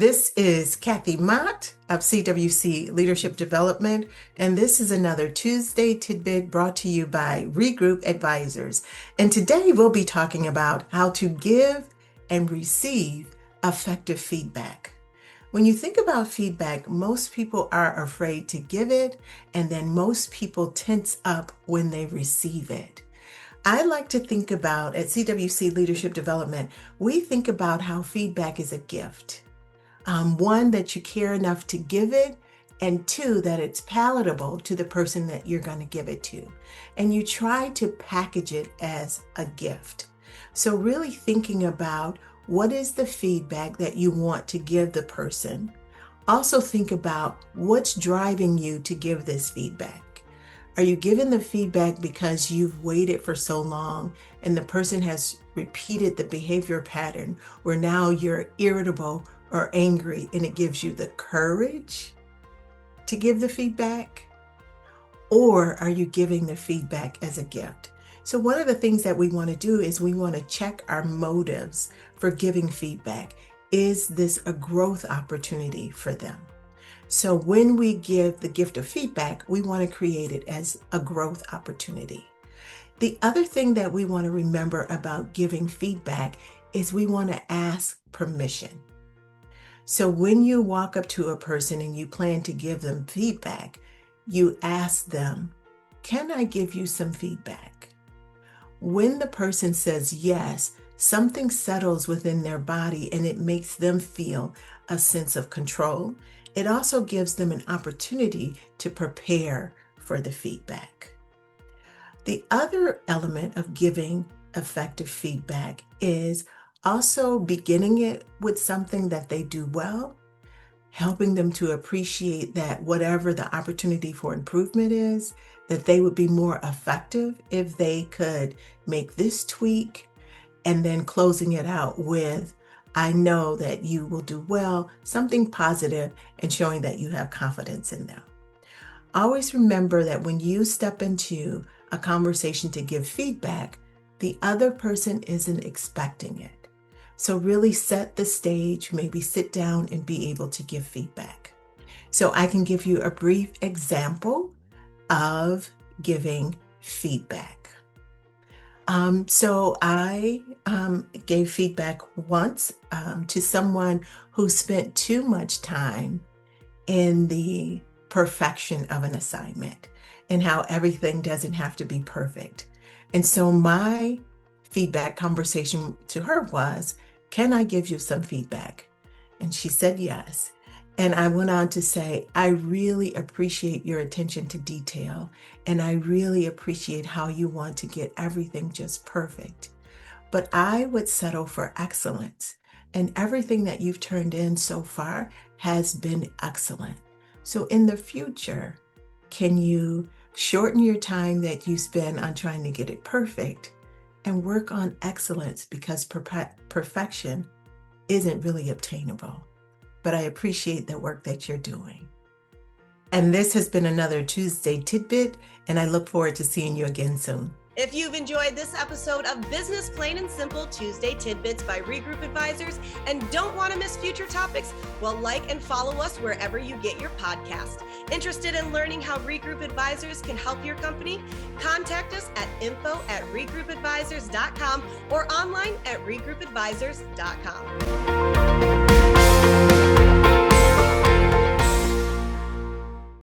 This is Cathy Mott of CWC Leadership Development, and this is another Tuesday Tidbit brought to you by Regroup Advisors. And today we'll be talking about how to give and receive effective feedback. When you think about feedback, most people are afraid to give it, and then most people tense up when they receive it. I like to think about, at CWC Leadership Development, we think about how feedback is a gift. One, that you care enough to give it, and two, that it's palatable to the person that you're going to give it to. And you try to package it as a gift. So really thinking about what is the feedback that you want to give the person. Also think about what's driving you to give this feedback. Are you giving the feedback because you've waited for so long and the person has repeated the behavior pattern where now you're irritable or angry and it gives you the courage to give the feedback? Or are you giving the feedback as a gift? So one of the things that we want to do is we want to check our motives for giving feedback. Is this a growth opportunity for them? So when we give the gift of feedback, we want to create it as a growth opportunity. The other thing that we want to remember about giving feedback is we want to ask permission. So when you walk up to a person and you plan to give them feedback, you ask them, can I give you some feedback? When the person says yes, something settles within their body and it makes them feel a sense of control. It also gives them an opportunity to prepare for the feedback. The other element of giving effective feedback is also beginning it with something that they do well, helping them to appreciate that whatever the opportunity for improvement is, that they would be more effective if they could make this tweak, and then closing it out with, I know that you will do well, something positive, and showing that you have confidence in them. Always remember that when you step into a conversation to give feedback, the other person isn't expecting it. So really set the stage, maybe sit down and be able to give feedback. So I can give you a brief example of giving feedback. So I gave feedback once to someone who spent too much time in the perfection of an assignment and how everything doesn't have to be perfect. And so my feedback conversation to her was, can I give you some feedback? And she said yes. And I went on to say, I really appreciate your attention to detail. And I really appreciate how you want to get everything just perfect. But I would settle for excellence. And everything that you've turned in so far has been excellent. So in the future, can you shorten your time that you spend on trying to get it perfect and work on excellence, because perfection isn't really obtainable. But I appreciate the work that you're doing. And this has been another Tuesday Tidbit, and I look forward to seeing you again soon. If you've enjoyed this episode of Business Plain and Simple Tuesday Tidbits by Regroup Advisors and don't want to miss future topics, well, like and follow us wherever you get your podcast. Interested in learning how Regroup Advisors can help your company? Contact us at info@regroupadvisors.com or online at regroupadvisors.com.